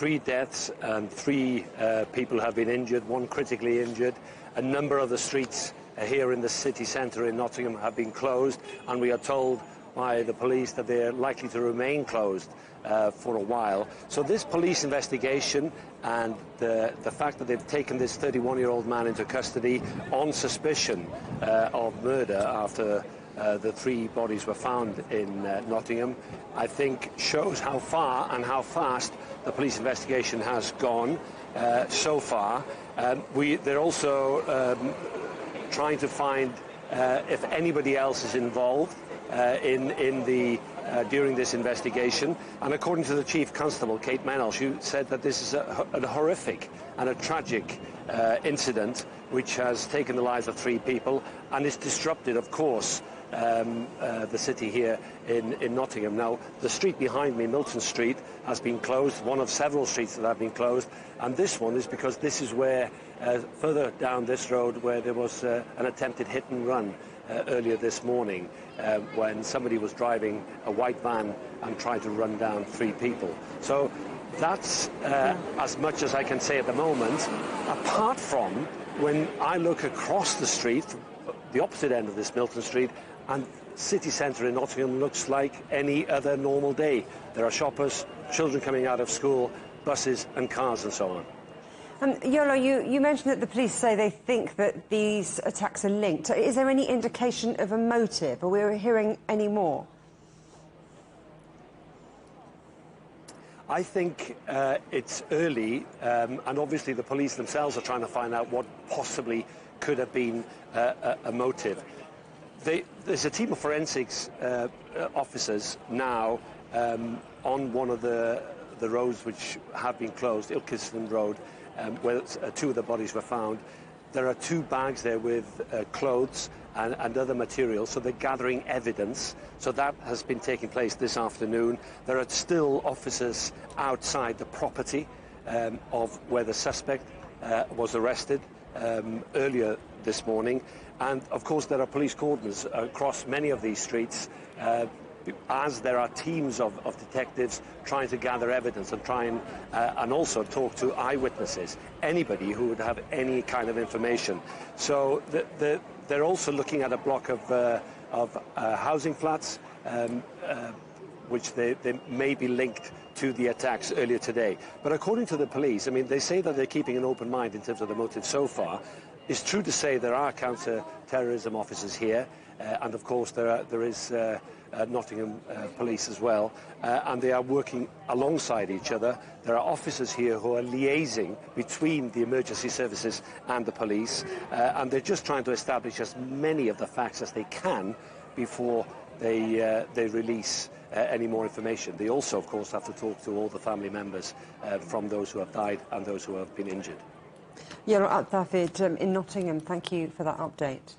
3 deaths and 3 people have been injured, 1 critically injured. A number of the streets here in the city centre in Nottingham have been closed, and we are told by the police that they're likely to remain closed for a while. So this police investigation and the fact that they've taken this 31-year-old man into custody on suspicion of murder after the 3 bodies were found in Nottingham, I think shows how far and how fast the police investigation has gone so far. They're also trying to find if anybody else is involved during this investigation. And according to the Chief Constable, Kate Mennell, she said that this is a horrific and a tragic incident which has taken the lives of 3 people and is disrupted, of course, the city here in Nottingham. Now, the street behind me, Milton Street, has been closed, one of several streets that have been closed, and this one is because this is where, further down this road, where there was an attempted hit and run earlier this morning when somebody was driving a white van and tried to run down 3 people. So that's as much as I can say at the moment, apart from when I look across the street, the opposite end of this Milton Street, and city centre in Nottingham looks like any other normal day. There are shoppers, children coming out of school, buses and cars and so on. Iolo, you mentioned that the police say they think that these attacks are linked. Is there any indication of a motive? Are we hearing any more? I think it's early, and obviously the police themselves are trying to find out what possibly could have been a motive. There's a team of forensics officers now on one of the roads which have been closed, Ilkeston Road, where 2 of the bodies were found. There are 2 bags there with clothes and other materials, so they're gathering evidence. So that has been taking place this afternoon. There are still officers outside the property of where the suspect was arrested earlier this morning. And of course there are police cordons across many of these streets as there are teams of detectives trying to gather evidence and try and also talk to eyewitnesses, anybody who would have any kind of information. So they're also looking at a block of housing flats which they may be linked to the attacks earlier today. But according to the police, I mean, they say that they're keeping an open mind in terms of the motive so far. It's true to say there are counter-terrorism officers here, and of course there is Nottingham police as well, and they are working alongside each other. There are officers here who are liaising between the emergency services and the police, and they're just trying to establish as many of the facts as they can before they release any more information. They also, of course, have to talk to all the family members from those who have died and those who have been injured. Dafydd in Nottingham, thank you for that update.